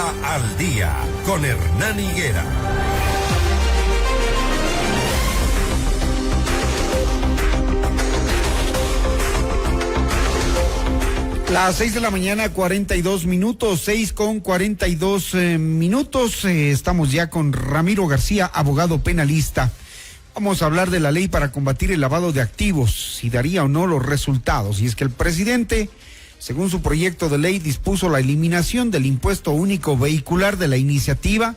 Agenda al Día con Hernán Higuera. Las 6 de la mañana, 42 minutos, 6:42 minutos. Estamos ya con Ramiro García, abogado penalista. Vamos a hablar de la ley para combatir el lavado de activos, si daría o no los resultados. Y es que el presidente, según su proyecto de ley, dispuso la eliminación del impuesto único vehicular de la iniciativa,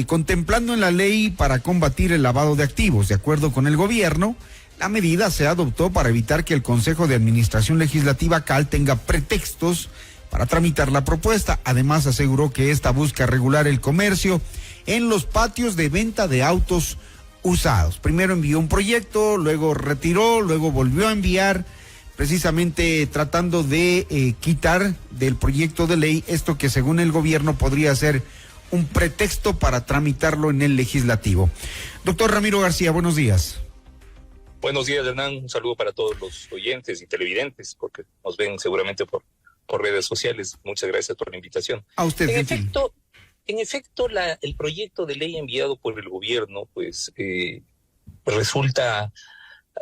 contemplando en la ley para combatir el lavado de activos. De acuerdo con el gobierno, la medida se adoptó para evitar que el Consejo de Administración Legislativa CAL tenga pretextos para tramitar la propuesta. Además, aseguró que esta busca regular el comercio en los patios de venta de autos usados. Primero envió un proyecto, luego retiró, luego volvió a enviar, precisamente tratando de quitar del proyecto de ley esto que según el gobierno podría ser un pretexto para tramitarlo en el legislativo. Doctor Ramiro García, buenos días. Buenos días, Hernán. Un saludo para todos los oyentes y televidentes, porque nos ven seguramente por redes sociales. Muchas gracias por la invitación. A usted, En efecto, el proyecto de ley enviado por el gobierno, pues,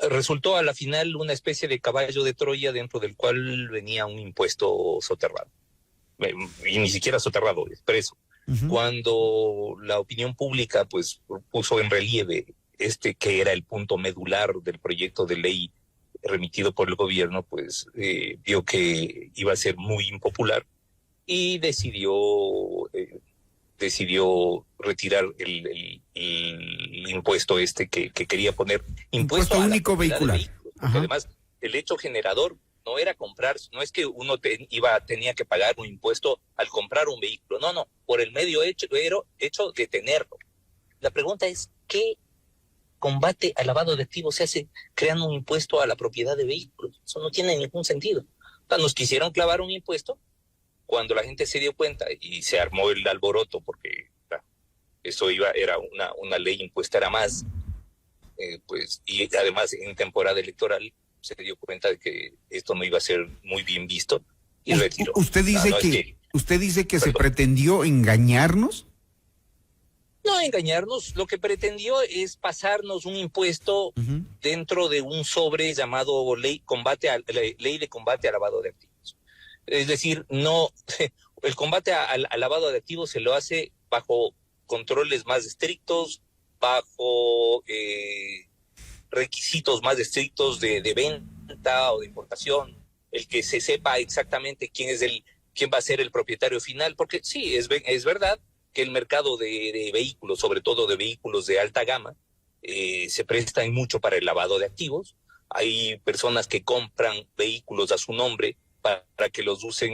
resultó a la final una especie de caballo de Troya dentro del cual venía un impuesto soterrado. Y ni siquiera soterrado, expreso. Uh-huh. Cuando la opinión pública, pues, puso en relieve que era el punto medular del proyecto de ley remitido por el gobierno, pues vio que iba a ser muy impopular y decidió retirar el impuesto que quería poner. Impuesto único vehicular. Además, el hecho generador no era comprar, no es que uno tenía que pagar un impuesto al comprar un vehículo, no, por el medio hecho de tenerlo. La pregunta es, ¿qué combate al lavado de activos se hace creando un impuesto a la propiedad de vehículos? Eso no tiene ningún sentido. O sea, nos quisieron clavar un impuesto cuando la gente se dio cuenta y se armó el alboroto porque eso era una ley impuesta, era más, pues, y además en temporada electoral se dio cuenta de que esto no iba a ser muy bien visto y retiró. ¿Usted dice que se pretendió engañarnos? No engañarnos, lo que pretendió es pasarnos un impuesto dentro de un sobre llamado ley de combate al lavado de activos. Es decir, no, el combate al lavado de activos se lo hace bajo controles más estrictos, bajo requisitos más estrictos de venta o de importación, el que se sepa exactamente quién va a ser el propietario final, porque sí, es verdad que el mercado de vehículos, sobre todo de vehículos de alta gama, se presta mucho para el lavado de activos. Hay personas que compran vehículos a su nombre para que los usen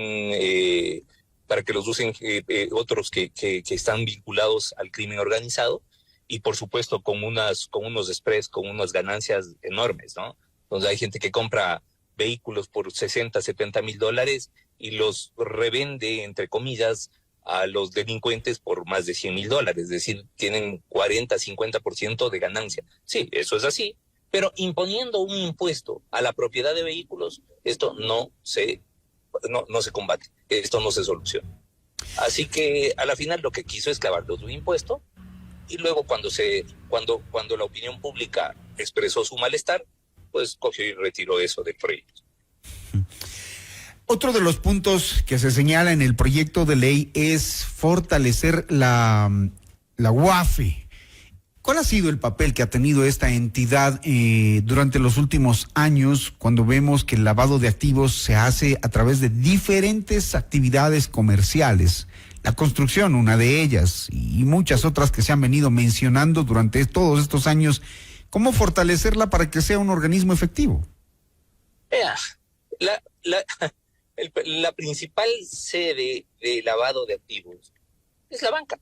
otros que están vinculados al crimen organizado, y por supuesto con unos spreads, con unas ganancias enormes, ¿no? Entonces hay gente que compra vehículos por $60,000-70,000 y los revende, entre comillas, a los delincuentes por más de $100,000, es decir, tienen 40-50% de ganancia. Sí, eso es así, pero imponiendo un impuesto a la propiedad de vehículos, esto no se combate, esto no se soluciona. Así que a la final lo que quiso es clavarlos un impuesto, y luego cuando la opinión pública expresó su malestar, pues cogió y retiró eso del proyecto. Otro de los puntos que se señala en el proyecto de ley es fortalecer la UAFE. ¿Cuál ha sido el papel que ha tenido esta entidad durante los últimos años, cuando vemos que el lavado de activos se hace a través de diferentes actividades comerciales? La construcción, una de ellas, y muchas otras que se han venido mencionando durante todos estos años. ¿Cómo fortalecerla para que sea un organismo efectivo? La principal sede de lavado de activos es la banca.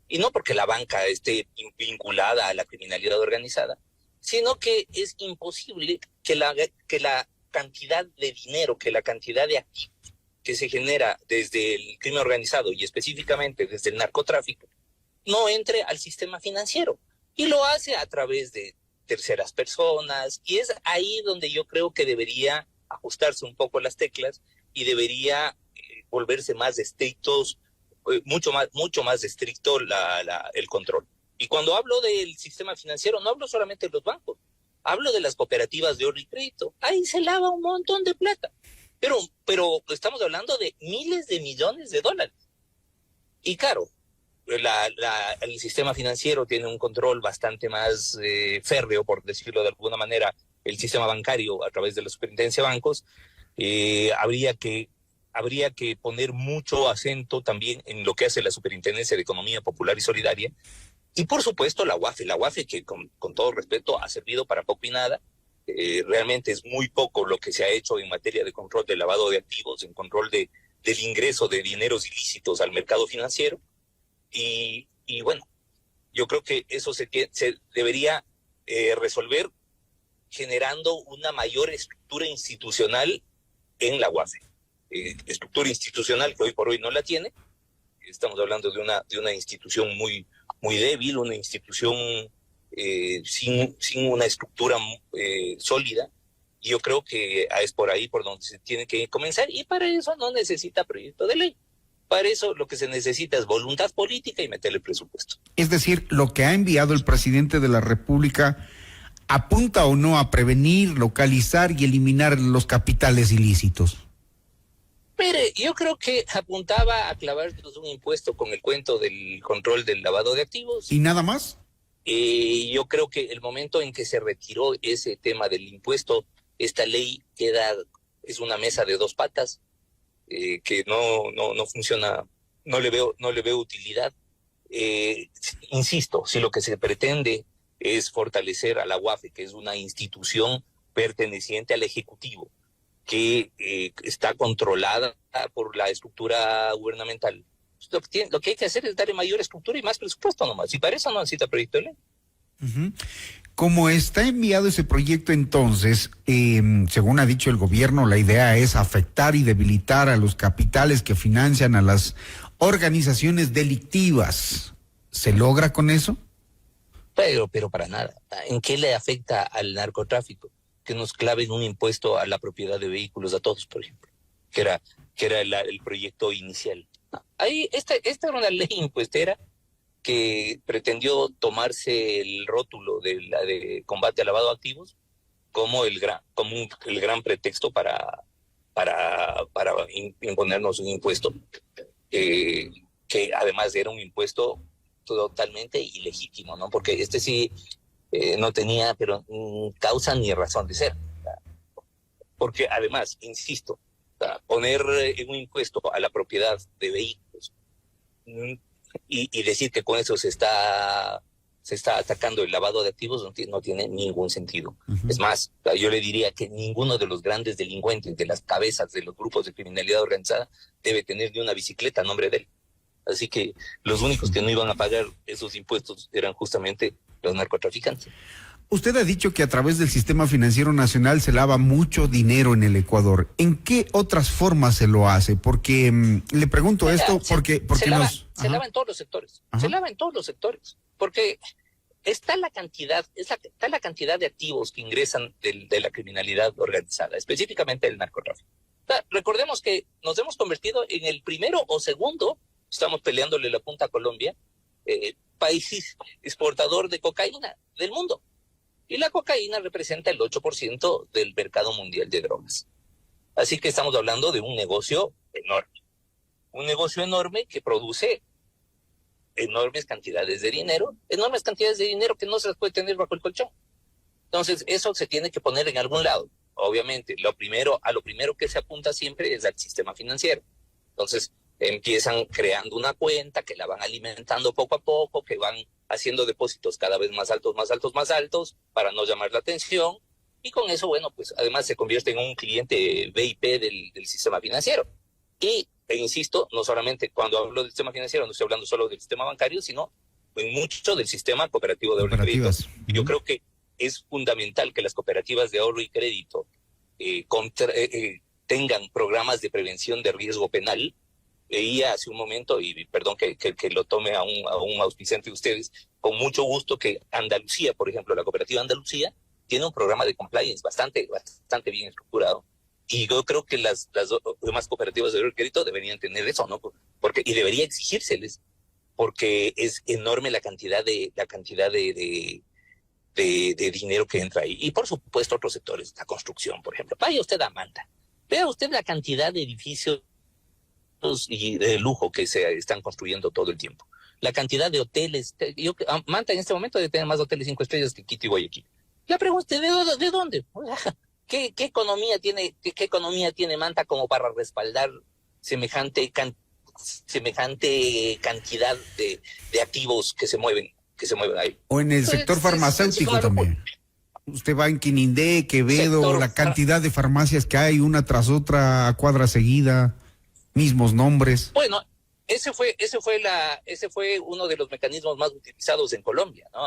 Y no porque la banca esté vinculada a la criminalidad organizada, sino que es imposible que la cantidad de dinero, que la cantidad de activos que se genera desde el crimen organizado y específicamente desde el narcotráfico no entre al sistema financiero. Y lo hace a través de terceras personas, y es ahí donde yo creo que debería ajustarse un poco las teclas y debería volverse más estrictos mucho más estricto el control. Y cuando hablo del sistema financiero, no hablo solamente de los bancos, hablo de las cooperativas de ahorro y crédito. Ahí se lava un montón de plata. Pero estamos hablando de miles de millones de dólares. Y claro, el sistema financiero tiene un control bastante más férreo, por decirlo de alguna manera, el sistema bancario a través de la Superintendencia de Bancos. Habría que poner mucho acento también en lo que hace la Superintendencia de Economía Popular y Solidaria. Y por supuesto la UAFE que con todo respeto ha servido para poco y nada. Realmente es muy poco lo que se ha hecho en materia de control del lavado de activos, en control del ingreso de dineros ilícitos al mercado financiero. Y bueno, yo creo que eso se debería resolver generando una mayor estructura institucional en la UAFE. Estructura institucional que hoy por hoy no la tiene. Estamos hablando de una institución muy, muy débil, una institución sin una estructura sólida. Y yo creo que es por ahí por donde se tiene que comenzar, y para eso no necesita proyecto de ley. Para eso lo que se necesita es voluntad política y meterle presupuesto. Es decir, lo que ha enviado el presidente de la República apunta o no a prevenir, localizar y eliminar los ilícitos. Mire, yo creo que apuntaba a clavarnos un impuesto con el cuento del control del lavado de activos. ¿Y nada más? Yo creo que el momento en que se retiró ese tema del impuesto, esta ley es una mesa de dos patas, que no funciona, no le veo utilidad. Insisto, si lo que se pretende es fortalecer a la UAFE, que es una institución perteneciente al Ejecutivo, que está controlada por la estructura gubernamental, lo que hay que hacer es darle mayor estructura y más presupuesto nomás, y para eso no necesita proyecto de ley. Uh-huh. Como está enviado ese proyecto, entonces, según ha dicho el gobierno, la idea es afectar y debilitar a los capitales que financian a las organizaciones delictivas. ¿Se logra con eso? Pero para nada. ¿En qué le afecta al narcotráfico? Que nos claven un impuesto a la propiedad de vehículos a todos, por ejemplo, que era el proyecto inicial. Ahí esta era una ley impuestera que pretendió tomarse el rótulo de combate al lavado de activos como el gran pretexto para imponernos un impuesto, que además era un impuesto totalmente ilegítimo, ¿no? Porque sí no tenía causa ni razón de ser. Porque además, insisto, poner un impuesto a la propiedad de vehículos y decir que con eso se está atacando el lavado de activos no tiene ningún sentido. Uh-huh. Es más, yo le diría que ninguno de los grandes delincuentes, de las cabezas de los grupos de criminalidad organizada, debe tener ni una bicicleta a nombre de él. Así que los únicos que no iban a pagar esos impuestos eran justamente los narcotraficantes. Usted ha dicho que a través del sistema financiero nacional se lava mucho dinero en el Ecuador. ¿En qué otras formas se lo hace? Porque le pregunto esto porque se lava en todos los sectores. Ajá. Se lava en todos los sectores. Porque está la cantidad de activos que ingresan de la criminalidad organizada, específicamente el narcotráfico. Recordemos que nos hemos convertido en el primero o segundo, estamos peleándole la punta a Colombia, país exportador de cocaína del mundo. Y la cocaína representa el 8% del mercado mundial de drogas. Así que estamos hablando de un negocio enorme. Un negocio enorme que produce enormes cantidades de dinero que no se las puede tener bajo el colchón. Entonces, eso se tiene que poner en algún lado. Obviamente, a lo primero que se apunta siempre es al sistema financiero. Entonces, empiezan creando una cuenta que la van alimentando poco a poco, que van haciendo depósitos cada vez más altos, para no llamar la atención, y con eso, bueno, pues además se convierte en un cliente VIP del sistema financiero. E insisto, no solamente cuando hablo del sistema financiero, no estoy hablando solo del sistema bancario, sino en mucho del sistema cooperativo de ahorro y crédito. Yo creo que es fundamental que las cooperativas de ahorro y crédito tengan programas de prevención de riesgo penal. Veía hace un momento, y perdón que lo tome a un auspiciante de ustedes, con mucho gusto, que Andalucía, por ejemplo, la cooperativa Andalucía, tiene un programa de compliance bastante bien estructurado. Y yo creo que las demás cooperativas de crédito deberían tener eso, ¿no? y debería exigírseles, porque es enorme la cantidad de dinero que entra ahí. Y por supuesto otros sectores, la construcción, por ejemplo. Vaya usted a Manta, vea usted la cantidad de edificios y de lujo que se están construyendo todo el tiempo. La cantidad de hoteles. Manta en este momento debe tener más hoteles 5 estrellas que Quito y Guayaquil. La pregunta es, ¿de dónde? ¿Qué economía tiene Manta como para respaldar semejante cantidad de activos que se mueven ahí? O en el sector farmacéutico también. Usted va en Quinindé, Quevedo, la cantidad de farmacias que hay, una tras otra, a cuadra seguida, mismos nombres. Bueno, ese fue uno de los mecanismos más utilizados en Colombia, ¿no?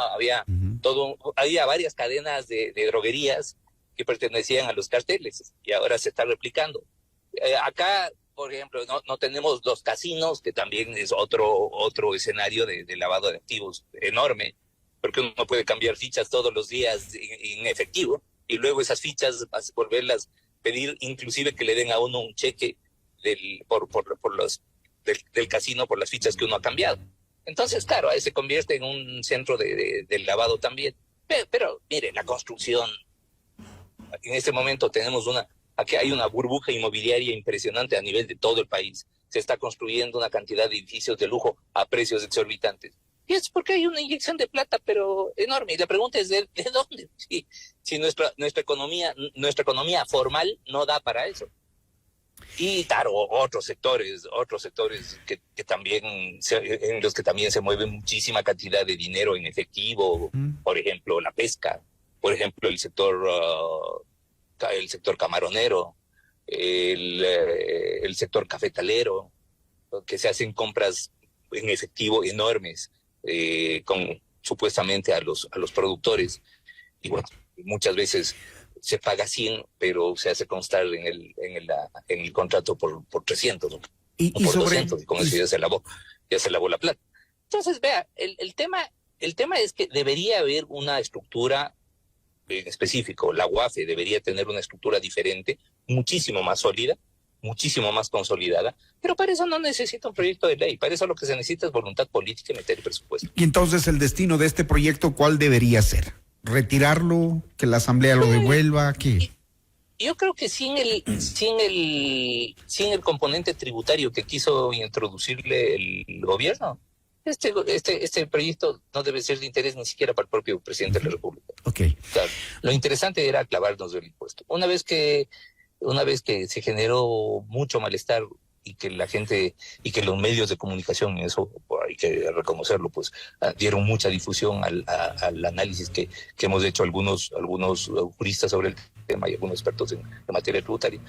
Había varias cadenas de droguerías que pertenecían a los carteles y ahora se está replicando. Acá, por ejemplo, no tenemos los casinos, que también es otro escenario de lavado de activos enorme, porque uno puede cambiar fichas todos los días en efectivo y luego esas fichas volverlas pedir, inclusive que le den a uno un cheque del casino por las fichas que uno ha cambiado. Entonces, claro, ahí se convierte en un centro de lavado también. Pero mire, la construcción, en este momento aquí hay una burbuja inmobiliaria impresionante a nivel de todo el país. Se está construyendo una cantidad de edificios de lujo a precios exorbitantes. Y es porque hay una inyección de plata, pero enorme. Y la pregunta es, ¿de dónde? Si nuestra economía formal no da para eso. Y claro, otros sectores que también en los que también se mueve muchísima cantidad de dinero en efectivo, por ejemplo, la pesca, por ejemplo, el sector camaronero, el sector cafetalero, que se hacen compras en efectivo enormes supuestamente a los productores. Y bueno, muchas veces se paga 100, pero se hace constar en el contrato por 300, ¿no? Y por sobre 200, y con eso ya se lavó la plata. Entonces, vea, el tema es que debería haber una estructura en específico. La UAFE debería tener una estructura diferente, muchísimo más sólida, muchísimo más consolidada, pero para eso no necesita un proyecto de ley. Para eso lo que se necesita es voluntad política y meter el presupuesto. Y entonces el destino de este proyecto, ¿cuál debería ser? ¿Retirarlo? ¿Que la Asamblea lo devuelva? ¿Qué? Yo creo que sin el componente tributario que quiso introducirle el gobierno, este proyecto no debe ser de interés ni siquiera para el propio presidente de la República. Okay. Claro, lo interesante era clavarnos del impuesto. Una vez que se generó mucho malestar y que la gente y que los medios de comunicación, y eso hay que reconocerlo, pues dieron mucha difusión al análisis que hemos hecho algunos juristas sobre el tema y algunos expertos en materia tributaria,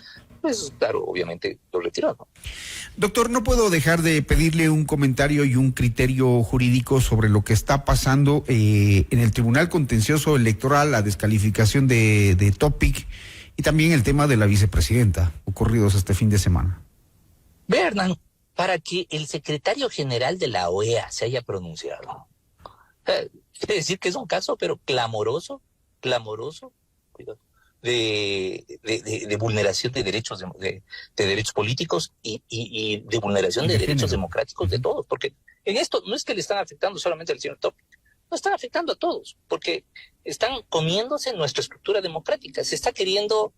pues claro, obviamente lo retiró, ¿no? Doctor, no puedo dejar de pedirle un comentario y un criterio jurídico sobre lo que está pasando en el Tribunal Contencioso Electoral, la descalificación de Topic y también el tema de la vicepresidenta, ocurridos este fin de semana. Ve, Hernán, para que el secretario general de la OEA se haya pronunciado, quiere decir que es un caso, pero clamoroso, cuidado, de vulneración de derechos de derechos políticos y de vulneración de derechos democráticos de todos, porque en esto no es que le están afectando solamente al señor Topic, no están afectando a todos, porque están comiéndose nuestra estructura democrática. Se está queriendo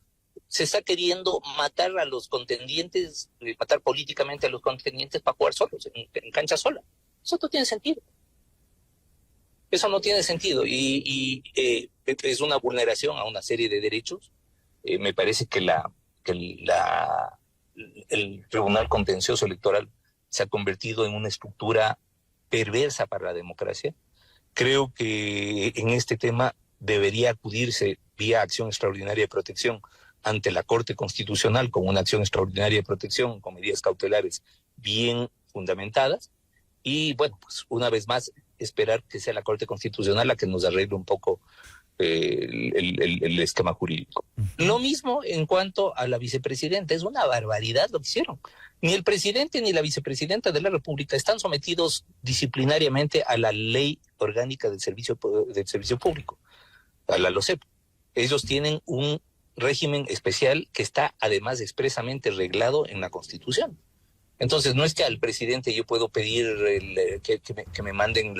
matar a los contendientes, matar políticamente a los contendientes para jugar solos, en cancha sola. Eso no tiene sentido. Eso no tiene sentido y es una vulneración a una serie de derechos. Me parece que el Tribunal Contencioso Electoral se ha convertido en una estructura perversa para la democracia. Creo que en este tema debería acudirse vía acción extraordinaria de protección ante la Corte Constitucional con una acción extraordinaria de protección con medidas cautelares bien fundamentadas y bueno, pues una vez más esperar que sea la Corte Constitucional la que nos arregle un poco el esquema jurídico. Lo mismo en cuanto a la vicepresidenta, es una barbaridad lo que hicieron. Ni el presidente ni la vicepresidenta de la República están sometidos disciplinariamente a la Ley Orgánica del Servicio Público, a la LOCEP. Ellos tienen un régimen especial que está además expresamente reglado en la Constitución. Entonces, no es que al presidente yo puedo pedir que me manden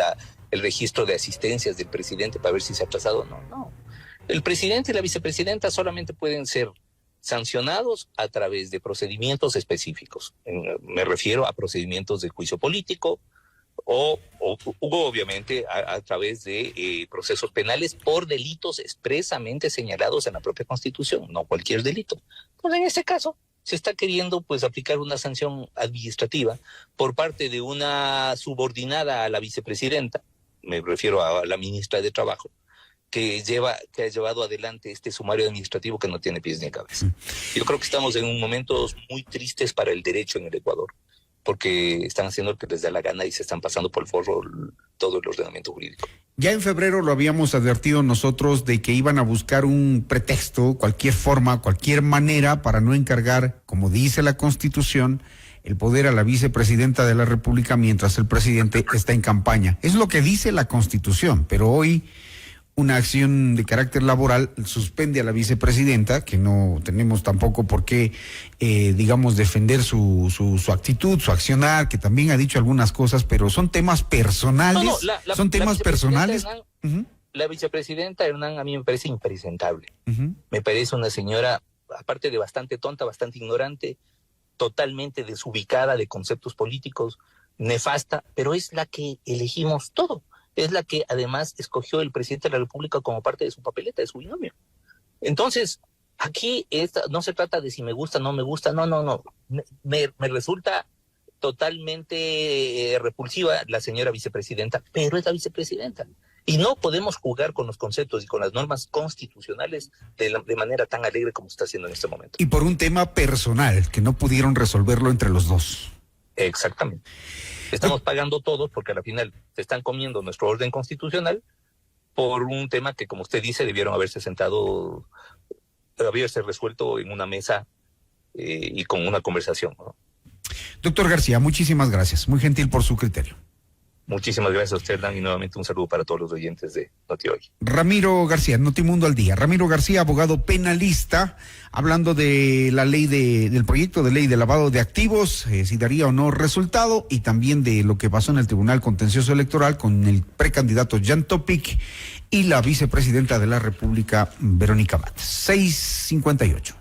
el registro de asistencias del presidente para ver si se ha aplazado. No. El presidente y la vicepresidenta solamente pueden ser sancionados a través de procedimientos específicos. Me refiero a procedimientos de juicio político o obviamente a través de procesos penales por delitos expresamente señalados en la propia Constitución, no cualquier delito. Pues en este caso se está queriendo pues aplicar una sanción administrativa por parte de una subordinada a la vicepresidenta, me refiero a la ministra de Trabajo, que ha llevado adelante este sumario administrativo que no tiene pies ni cabeza. Yo creo que estamos en momentos muy tristes para el derecho en el Ecuador, porque están haciendo lo que les da la gana y se están pasando por el forro todo el ordenamiento jurídico. Ya en febrero lo habíamos advertido nosotros de que iban a buscar un pretexto, cualquier forma, cualquier manera para no encargar, como dice la Constitución, el poder a la vicepresidenta de la República mientras el presidente está en campaña. Es lo que dice la Constitución, pero hoy una acción de carácter laboral suspende a la vicepresidenta, que no tenemos tampoco por qué, defender su actitud, su accionar, que también ha dicho algunas cosas, pero son temas personales. Son temas personales. Hernán, la vicepresidenta Hernán a mí me parece impresentable. Me parece una señora, aparte de bastante tonta, bastante ignorante, totalmente desubicada de conceptos políticos, nefasta, pero es la que elegimos todo. Es la que además escogió el presidente de la República como parte de su papeleta, de su binomio. Entonces, aquí no se trata de si me gusta o no me gusta, no. Me resulta totalmente repulsiva la señora vicepresidenta, pero es la vicepresidenta. Y no podemos jugar con los conceptos y con las normas constitucionales de manera tan alegre como está haciendo en este momento. Y por un tema personal, que no pudieron resolverlo entre los dos. Exactamente. Estamos pagando todos porque al final se están comiendo nuestro orden constitucional por un tema que, como usted dice, debieron haberse resuelto en una mesa y con una conversación, ¿no? Doctor García, muchísimas gracias. Muy gentil por su criterio. Muchísimas gracias a usted, Hernán, y nuevamente un saludo para todos los oyentes de Noti Hoy. Ramiro García, Notimundo al Día. Ramiro García, abogado penalista, hablando de la ley del proyecto de ley de lavado de activos, si daría o no resultado, y también de lo que pasó en el Tribunal Contencioso Electoral con el precandidato Jan Topic y la vicepresidenta de la República, Verónica Mattes. 6:58.